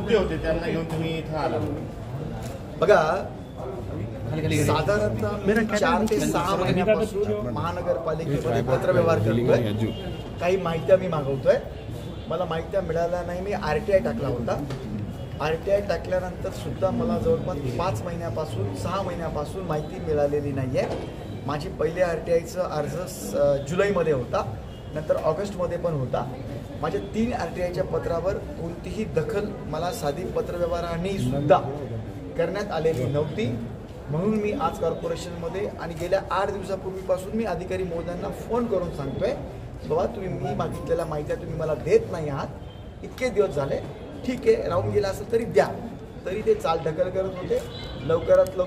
मुद्दे होते त्यांना घेऊन तुम्ही इथं आला? बघा, साधारणतः 4 ते 6 महिन्यापासून महानगरपालिकेमध्ये पत्रव्यवहार करतोय. काही माहित्या मी मागवतोय. मला माहित्या मिळाल्या नाही. मी RTI टाकला होता. RTI टाकल्यानंतर सुद्धा मला जवळपास 5 महिन्यापासून 6 महिन्यापासून माहिती मिळालेली नाही आहे. माझी पहिले RTIचा अर्ज जुलैमध्ये होता, नंतर ऑगस्टमध्ये पण होता. माझ्या 3 RTIच्या पत्रावर कोणतीही दखल मला साधी पत्रव्यवहाराने सुद्धा करण्यात आलेली नव्हती. म्हणून मी आज कॉर्पोरेशनमध्ये आणि गेल्या 8 दिवसापूर्वीपासून मी अधिकारी महोदयांना फोन करून सांगतोय, बाबा तुम्ही मी मागितलेल्या माहित्या तुम्ही मला देत नाही आहात. इतके दिवस झाले, ठीक आहे, राहून गेला असेल तरी द्या. तरी ते चालढकल करत होते. लवकरात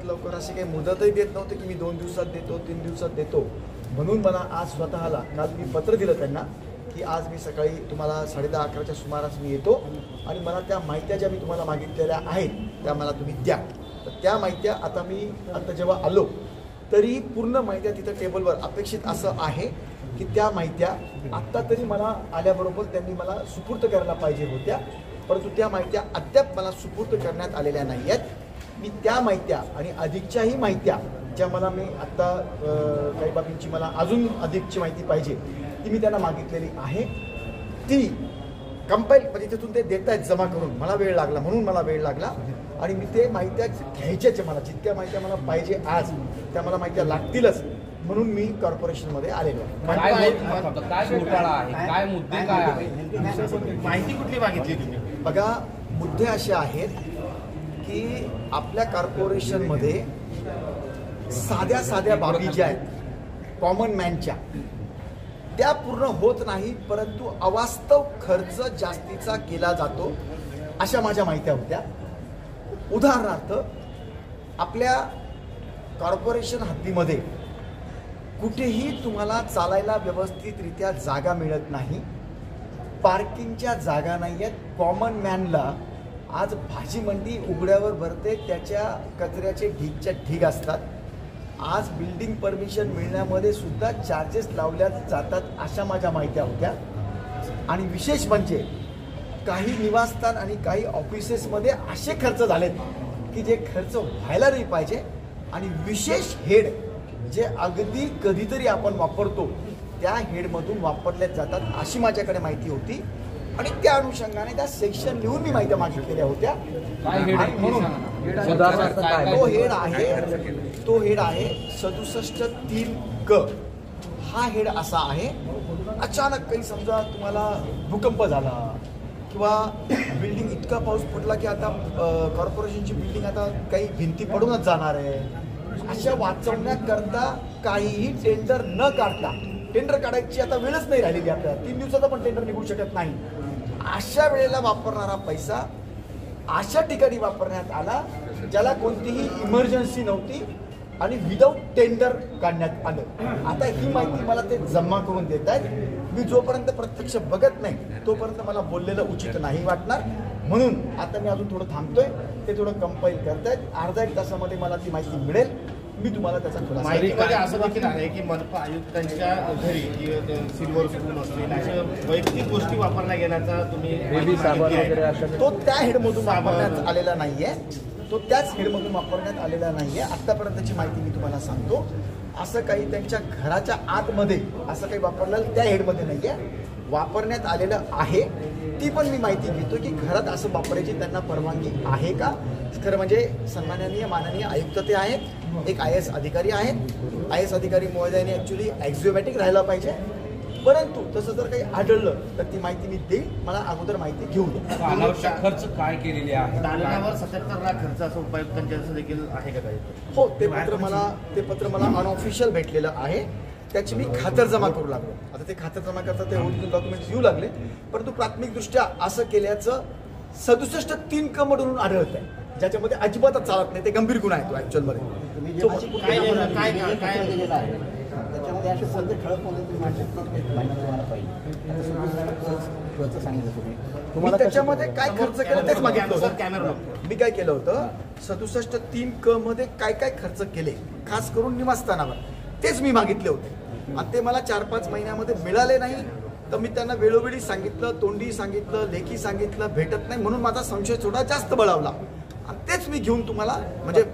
लवकर अशी काही मुदतही देत नव्हते की मी 2 दिवसात देतो, 3 दिवसात देतो. म्हणून मला आज स्वतःला काल मी पत्र दिलं त्यांना की आज मी सकाळी तुम्हाला 10:30-11च्या सुमारास मी येतो आणि मला त्या माहित्या ज्या मी तुम्हाला मागितलेल्या आहेत त्या मला तुम्ही द्या. तर त्या माहित्या आता जेव्हा आलो तरी पूर्ण माहित्या तिथं टेबलवर अपेक्षित असं आहे की त्या माहित्या आत्ता तरी मला आल्याबरोबर त्यांनी मला सुपूर्द करायला पाहिजे होत्या, परंतु त्या माहित्या अद्याप मला सुपूर्द करण्यात आलेल्या नाही आहेत. मी त्या माहित्या आणि अधिकच्याही माहित्या ज्या मला मी आत्ता काही बाबींची मला अजून अधिकची माहिती पाहिजे ती मी त्यांना मागितलेली आहे. ती कंपाईल म्हणजे तिथून ते देत आहेत जमा करून. मला वेळ लागला, म्हणून मला वेळ लागला आणि मी ते माहित्या घ्यायच्याच. मला जितक्या माहित्या मला पाहिजे आज त्या मला माहित्या लागतीलच, म्हणून मी कॉर्पोरेशनमध्ये आलेलो आहे. माहिती कुठली मागितली तुम्ही? बघा, मुद्दे असे आहेत की आपल्या कॉर्पोरेशनमध्ये साध्या बाबी ज्या आहेत कॉमन मॅनच्या त्या पूर्ण होत नाही, परंतु अवास्तव खर्च जास्तीचा केला जातो अशा माझ्या माहित्या होत्या. उदाहरणार्थ, आपल्या कॉर्पोरेशन हद्दीमध्ये कुठेही तुम्हाला चालायला व्यवस्थितरित्या जागा मिळत नाही. पार्किंगच्या जागा नाही आहेत. कॉमन मॅनला आज भाजी मंडी उघड्यावर भरते, त्याच्या कचऱ्याचे ढीगच्या ढीग असतात. आज बिल्डिंग परमिशन मिळण्यामध्ये सुद्धा चार्जेस लावल्या जातात अशा माझ्या माहित्या होत्या. आणि विशेष म्हणजे काही निवासस्थान आणि काही ऑफिसेसमध्ये असे खर्च झालेत की जे खर्च व्हायला नाही पाहिजे आणि विशेष हेड जे अगदी कधीतरी आपण वापरतो त्या हेडमधून वापरल्या जातात अशी माझ्याकडे माहिती होती. आणि त्या अनुषंगाने त्या सेक्शन लिहून मी माहिती मागितलेल्या होत्या. म्हणून तो हेड आहे 67(3) क. हा हेड असा आहे, अचानक काही समजा तुम्हाला भूकंप झाला किंवा बिल्डिंग इतका पाऊस पडला की आता कॉर्पोरेशनची बिल्डिंग आता काही भिंती पडूनच जाणार आहे, अशा वाचवण्याकरता काहीही टेंडर न काढता, टेंडर काढायची आता वेळच नाही राहिलेली आपल्याला, 3 दिवसाचा पण टेंडर निघू शकत नाही, अशा वेळेला वापरणारा पैसा अशा ठिकाणी वापरण्यात आला ज्याला कोणतीही इमर्जन्सी नव्हती आणि विदाऊट टेंडर काढण्यात आलं. आता ही माहिती मला ते जमा करून देत आहेत. मी जोपर्यंत प्रत्यक्ष बघत नाही तोपर्यंत मला बोललेलं उचित नाही वाटणार. म्हणून आता मी अजून थोडं थांबतोय, ते थोडं कंपाईल करतायत. अर्धा 1 तासामध्ये मला ती माहिती मिळेल. मी तुम्हाला त्याचा खुलासा. माहितीमध्ये असं देखील आहे की मनपा आयुक्तांच्या घरी सिल्वर स्पून असतील अशा वैयक्तिक गोष्टी वापरल्या गेल्याचा तुम्ही तो त्या हेडमधून वापरण्यात आलेला नाहीये. तो त्याच हेडमधून वापरण्यात आलेला नाहीये. आत्तापर्यंतची माहिती मी तुम्हाला सांगतो. असं काही त्यांच्या घराच्या आतमध्ये असं काही वापरलेलं त्या हेडमध्ये नाहीये. वापरण्यात आलेलं आहे. ती पण मी माहिती घेतो की घरात असं वापरायची त्यांना परवानगी आहे का. खरं म्हणजे सन्माननीय माननीय आयुक्त ते आहेत, एक IAS अधिकारी आहेत. IAS अधिकारी महोदयाने ॲक्च्युली ॲक्झिओमॅटिक राहायला पाहिजे, परंतु तसं जर काही आढळलं तर ती माहिती मी देईल. मला अगोदर माहिती घेऊ द्या. अनावश्यक खर्च काय केलेले आहे? दालनावर 77 लाख खर्च असं उपायुक्तांच्या देखील आहे का काही? हो, ते पत्र मला अनऑफिशियल भेटलेलं आहे. त्याची मी खातरजमा करू लागलो. आता ते खातरजमा करता ते ओरिजिनल डॉक्युमेंट्स येऊ लागले, परंतु प्राथमिकदृष्ट्या असं केल्याचं 67(3) क मधून आढळत आहे, ज्याच्यामध्ये अजिबातच चालत नाही. ते गंभीर गुन्हा आहे तो ॲक्च्युअलमध्ये. त्याच्यामध्ये असे कोणते ठळक तुम्हाला त्याच्यामध्ये काय खर्च केला तेच मागितलं होतं. मी काय केलं होतं, 67(3) क मध्ये काय काय खर्च केले खास करून निवासस्थानावर तेच मी मागितले होते. आणि ते मला 4-5 महिन्यामध्ये मिळाले नाही. तर मी त्यांना वेळोवेळी सांगितलं, तोंडी सांगितलं, लेखी सांगितलं, भेटत नाही म्हणून माझा संशय थोडा जास्त बळावला आणि तेच मी घेऊन तुम्हाला म्हणजे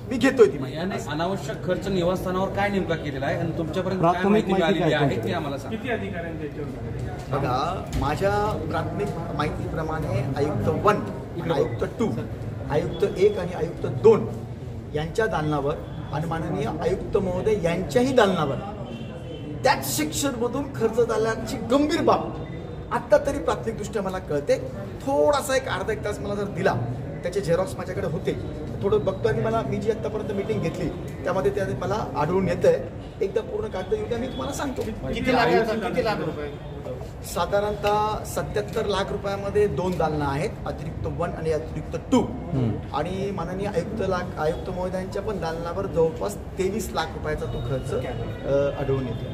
मी घेतोय ती माहिती. याने अनावश्यक खर्च निवासस्थानावर काय नेमका केलेला आहे आणि तुमच्यापर्यंत काय माहिती मिळालेली आहे ते आम्हाला सांगा. किती अधिकाऱ्यांच्या याच्यावर? बघा, माझ्या प्राथमिक माहितीप्रमाणे आयुक्त 1, आयुक्त 2, आयुक्त 1 आणि आयुक्त 2 यांच्या दालनावर आणि माननीय आयुक्त महोदय यांच्याही दालनावर त्याच सेक्शनमधून खर्च झाल्याची गंभीर बाब आत्ता तरी प्राथमिकदृष्ट्या मला कळते. थोडासा एक अर्धा 1 तास मला जर दिला, त्याचे झेरॉक्स माझ्याकडे होते, थोडं बघतो आणि मला मी जी आत्तापर्यंत मीटिंग घेतली त्यामध्ये त्या मला आढळून येतंय. एकदा पूर्ण कागद येऊ द्या, मी तुम्हाला सांगतो. किती लाख रुपये? साधारणतः 77 लाख रुपयामध्ये 2 दालनं आहेत, अतिरिक्त 1 आणि अतिरिक्त 2 आणि माननीय आयुक्त महोदयांच्या पण दालनावर जवळपास 23 लाख रुपयाचा तो खर्च आढळून येतो.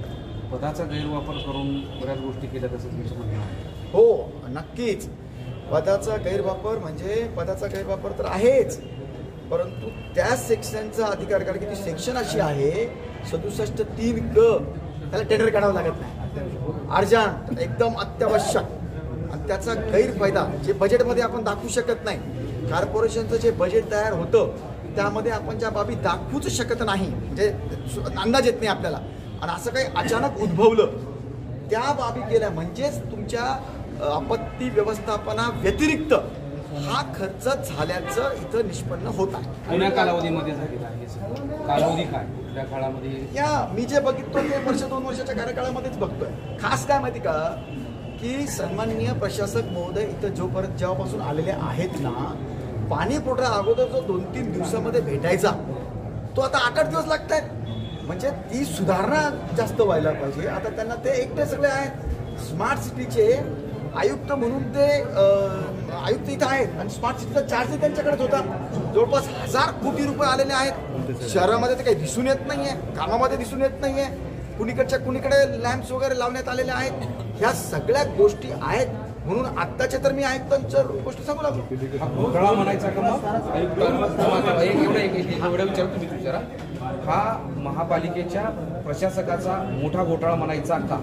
पदाचा गैरवापर करून बऱ्याच गोष्टी केल्या तसं तुमचं म्हणणं आहे. हो, नक्कीच. पदाचा गैरवापर म्हणजे पदाचा गैरवापर तर आहेच, परंतु त्या सेक्शनचा अधिकार, कारण की ती सेक्शन अशी आहे 67(3) ग, त्याला टेंडर काढावं लागत नाही, अर्जंट, एकदम अत्यावश्यक, आणि त्याचा गैरफायदा जे बजेटमध्ये आपण दाखवू शकत नाही. कॉर्पोरेशनचं जे बजेट तयार होतं त्यामध्ये आपण ज्या बाबी दाखवूच शकत नाही, म्हणजे अंदाज येत नाही आपल्याला, आणि असं काही अचानक उद्भवलं त्या बाबी केल्या म्हणजेच तुमच्या आपत्ती व्यवस्थापना व्यतिरिक्त हा खर्च झाल्याचं इथं निष्पन्न होत आहे. जुन्या कालावधीमध्ये झालेला आहे कालावधी काय त्या काळामध्ये? या मी जे बघितलं ते 1-2 वर्षाच्या कार्यकाळामध्येच बघतोय. खास काय माहिती का, की सन्माननीय प्रशासक महोदय इथं जेव्हापासून आलेले आहेत ना, पाणी पुरवठा अगोदर जो 2-3 दिवसामध्ये भेटायचा तो आता 8-8 दिवस लागत आहेत. म्हणजे ती सुधारणा जास्त व्हायला पाहिजे. आता त्यांना ते एकटे सगळे आहेत. स्मार्ट सिटीचे आयुक्त म्हणून ते आयुक्त इथं आहेत आणि स्मार्ट सिटीचा चार्ज त्यांच्याकडेच होता. जवळपास 1000 कोटी रुपये आलेले आहेत. शहरामध्ये ते काही दिसून येत नाहीये, कामामध्ये दिसून येत नाहीये. कुणीकडे लॅम्प्स वगैरे लावण्यात आलेले आहेत. ह्या सगळ्या गोष्टी आहेत म्हणून आत्ताचे तर मी आयुक्तांच्या गोष्टी सांगू लागलो. घोटाळा म्हणायचा का मग आयुक्तांना? एवढं विचार तुम्ही विचारा, हा महापालिकेच्या प्रशासकाचा मोठा घोटाळा म्हणायचा का?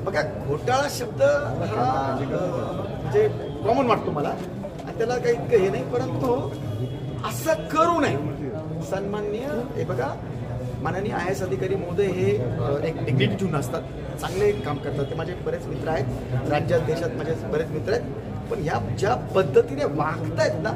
बघा, घोटाळा शब्द हा म्हणजे कॉमन वाटतो मला आणि त्याला काही इतकं हे नाही, परंतु असं करू नये. सन्माननीय हे बघा, माननीय IAS अधिकारी महोदय हे एक डिग्निटी ठेवून असतात, चांगले काम करतात. ते माझे बरेच मित्र आहेत, राज्यात देशात माझे बरेच मित्र आहेत, पण ह्या ज्या पद्धतीने वागतायत ना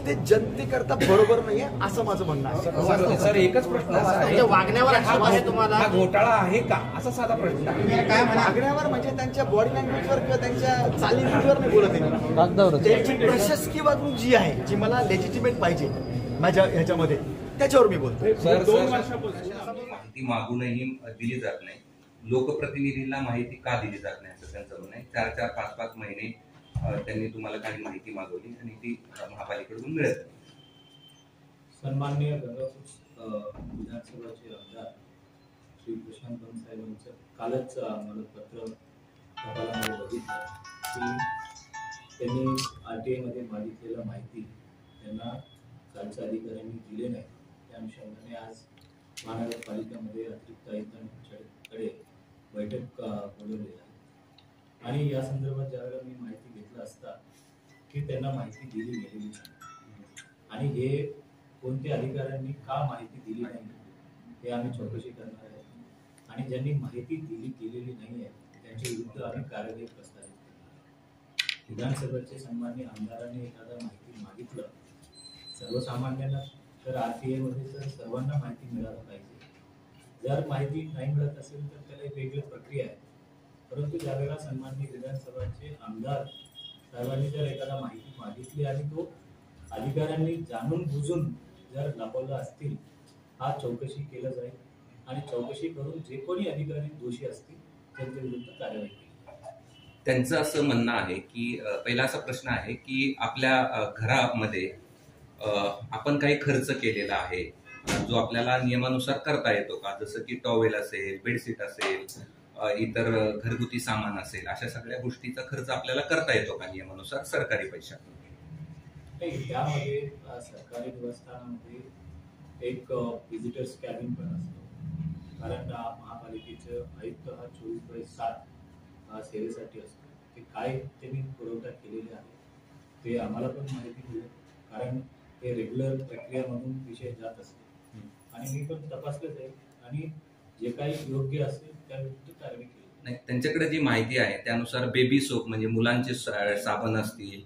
ते जनतेकरता बरोबर नाहीये असं माझं म्हणणं आहे. सर, एकच प्रश्न असा आहे, वागण्यावर आक्षेप आहे तुम्हाला? हा घोटाळा आहे का असा साधा प्रश्न आहे. काय वागण्यावर म्हणजे त्यांच्या बॉडी लँग्वेजवर किंवा त्यांच्या चालीवर नाही बोलत आहे. त्यांची प्रशासकीय वागणूक जी आहे, जी मला लेजिटिमेट पाहिजे माझ्या ह्याच्यामध्ये, त्याच्यावर मी बोलतो. माहिती मागूनही दिली जात नाही. लोकप्रतिनिधींना माहिती का दिली जात नाही असं त्यांचं म्हणणं आहे. 4-4, 5-5 महिने त्यांनी तुम्हाला काही माहिती मागवली आणि ती महापालिकेकडून मिळत नाही. सन्माननीय गंगापूर विधानसभाचे आमदार श्री प्रशांत साहेबांचं कालच मला पत्र टपालामध्ये बघितलं की त्यांनी RTI मध्ये मागितलेलं माहिती त्यांना खालच्या अधिकाऱ्यांनी दिले नाही. त्या अनुषंगाने आज महानगरपालिकेमध्ये अतिरिक्त आयुक्तांकडे बैठक बोलवलेली आहे आणि या संदर्भात ज्यावेळेला मी माहिती घेतलं असता की त्यांना माहिती दिली गेलेली नाही आणि हे कोणत्या अधिकाऱ्यांनी का माहिती दिली नाही हे आम्ही चौकशी करणार आहे आणि ज्यांनी माहिती केलेली नाही आहे त्यांच्या विरुद्ध आम्ही कार्यवाही प्रस्तावित केली. विधानसभेचे सन्माननीय आमदारांनी एखादा माहिती मागितलं, सर्वसामान्यांना तर RTI मध्ये तर सर्वांना माहिती मिळायला पाहिजे. जर माहिती नाही मिळत असेल तर त्याला एक वेगळी प्रक्रिया आहे, परंतु ज्यावेळेला सन्माननीय विधानसभाचे आमदार साहेबांनी जर एखादा माहिती मागितली आणि तो अधिकाऱ्यांनी जाणून बुजून जर लपवलं असतील, हा चौकशी केलं जाईल आणि चौकशी करून जे कोणी अधिकारी दोषी असतील त्यांच्या विरुद्ध कारवाई केली. त्यांचं असं म्हणणं आहे की पहिला असा प्रश्न आहे की आपल्या घरामध्ये आपण काही खर्च केलेला आहे जो आपल्याला नियमानुसार करता येतो का, जसं की टॉवेल असेल, बेडशीट असेल, इतर घरगुती सामान असेल, अशा सगळ्या गोष्टीचा खर्च आपल्याला करता येतो का नियमानुसार सरकारी पैशातून? त्यामध्ये सरकारी निवासस्थानामध्ये एक व्हिजिटर्स कॅबिन पण असतो, कारण महापालिकेचं आयुक्त हा 24/7 सेवेसाठी असतो ते काय त्यांनी पुरवठा केलेले आहे ते आम्हाला पण माहिती मिळेल, कारण ते रेग्युलर प्रक्रियामधून विषय जात असते आणि मी पण तपासलं जाईल आणि जे काही योग्य असेल त्याविरुद्ध कारवाई केली. नाही, त्यांच्याकडे जी माहिती आहे त्यानुसार बेबी सोप म्हणजे मुलांचे साबण असतील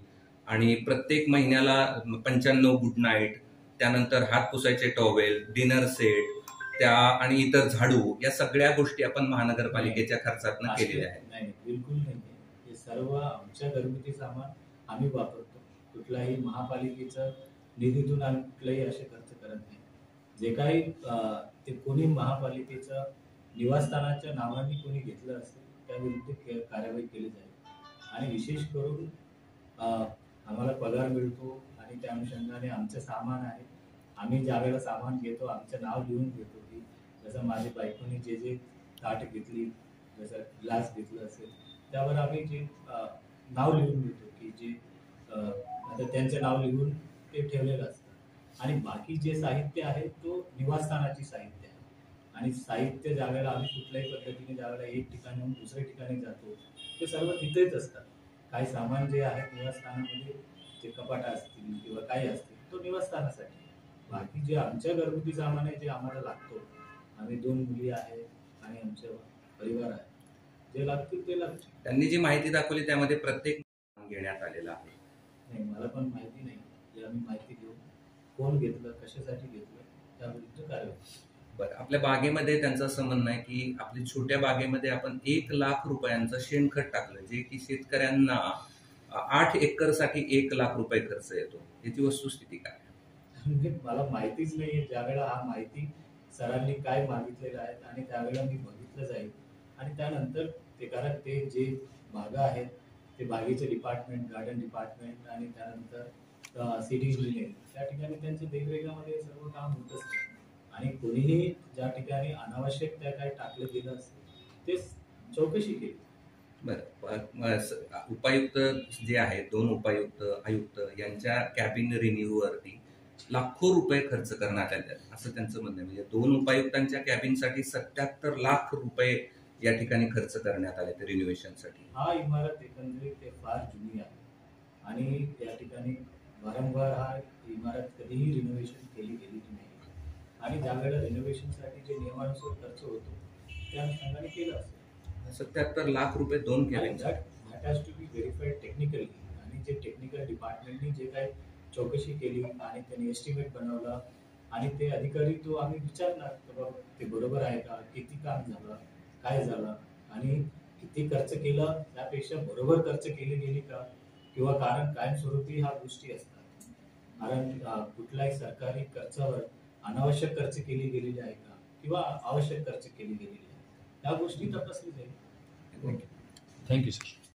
आणि प्रत्येक महिन्याला 95 गुड नाईट, त्यानंतर हात पुसायचे टॉवेल, डिनर सेट, त्या आणि इतर झाडू, या सगळ्या गोष्टी आपण महानगरपालिकेच्या खर्चातून केलेल्या आहेत. नाही, बिलकुल नाही. हे सर्व आमच्या घरगुती सामान आम्ही वापरतो. कुठलाही महापालिकेचं निधीतून आम्ही कुठलाही असे खर्च करत नाही. जे काही ते कोणी महापालिकेचं निवासस्थानाच्या नावाने कोणी घेतलं असेल त्याविरुद्ध कारवाई केली जाईल. आणि विशेष करून आम्हाला पगार मिळतो आणि त्या अनुषंगाने आमचं सामान आहे, आम्ही ज्या वेळेला सामान घेतो आमचं नाव लिहून घेतो की जसं माझ्या बायकोने जे जे ताट घेतली, जसं ग्लास घेतलं असेल त्यावर आम्ही जे नाव लिहून घेतो की जे आता त्यांचं नाव लिहून ते ठेवलेलं असतं. आणि बाकी जे साहित्य आहे तो निवासस्थानाची साहित्य आहे आणि साहित्य ज्या वेळेला आम्ही कुठल्याही पद्धतीने ज्या वेळेला एक ठिकाणाहून दुसऱ्या ठिकाणी जातो ते सर्व तिथेच असतात. काही सामान जे आहे निवासस्थानामध्ये, जे कपाटा असतील किंवा काही असतील तो निवासस्थानासाठी. बाकी जे आमच्या घरगुती सामान आहे जे आम्हाला लागतो, आम्ही 2 मुली आहे आणि आमचं परिवार आहे, जे लागतील ते लागतील. त्यांनी जी माहिती दाखवली त्यामध्ये प्रत्येक घेण्यात आलेला आहे. नाही, मला पण माहिती नाही. जे आम्ही माहिती घेऊ कोण घेतलं, कशासाठी घेतलं त्याविरुद्ध कारवाई. बरं, आपल्या बागेमध्ये त्यांचं असं म्हणणं आहे की आपल्या छोट्या बागेमध्ये आपण 1 लाख रुपयांचं शेणखत टाकलं, जे की शेतकऱ्यांना 8 एकरसाठी 1 लाख रुपये खर्च येतो. याची वस्तुस्थिती काय? मला माहितीच नाहीये. ज्यावेळेला हा माहिती सरांनी काय मागितलेलं आहे आणि त्यावेळेला मी बघितलं जाईल आणि त्यानंतर ते, कारण ते जे बागा आहेत ते बागेचे डिपार्टमेंट, गार्डन डिपार्टमेंट आणि त्यानंतर सिटी इंजिनिअरिंग, त्या ठिकाणी त्यांचं वेगवेगळ्यामध्ये सर्व काम होत असतं आणि कोणीही ज्या ठिकाणी अनावश्यक त्या काही टाकलं गेलं असेल ते चौकशी केली. बरं, उपायुक्त जे आहेत, 2 उपायुक्त आयुक्त यांच्या कॅबिन रिन्यूवरती लाखो रुपये खर्च करण्यात आले असं त्यांचं म्हणणं आहे. म्हणजे 2 उपायुक्तांच्या कॅबिनसाठी 77 लाख रुपये या ठिकाणी खर्च करण्यात आले रिन्युएशनसाठी. हा इमारत एकंदरीत ते फार जुनी आहे आणि या ठिकाणी वारंवार हा इमारत कधीही रिनोव्हेशन केली गेलेली नाही आणि ज्यावेळेला रिनोव्हेशनसाठी जे नियमानुसार खर्च होतो त्या अनुषंगाने केलं असेल. 77 लाख रुपये 2 cabin. That has to be verified technically आणि जे टेक्निकल डिपार्टमेंटनी जे काही चौकशी केली आणि त्यांनी एस्टिमेट बनवला आणि ते अधिकारी तो आम्ही विचारणार की बाबा ते बरोबर आहे का, किती काम झालं, काय झालं आणि किती खर्च केला, त्यापेक्षा बरोबर खर्च केली गेली का, किंवा कारण कायमस्वरूपी ह्या गोष्टी असतात. कारण कुठल्याही सरकारी खर्चावर अनावश्यक खर्च केली गेलेली आहे का किंवा आवश्यक खर्च केली गेलेली आहे, त्या गोष्टी तपासली जाईल. Thank you sir.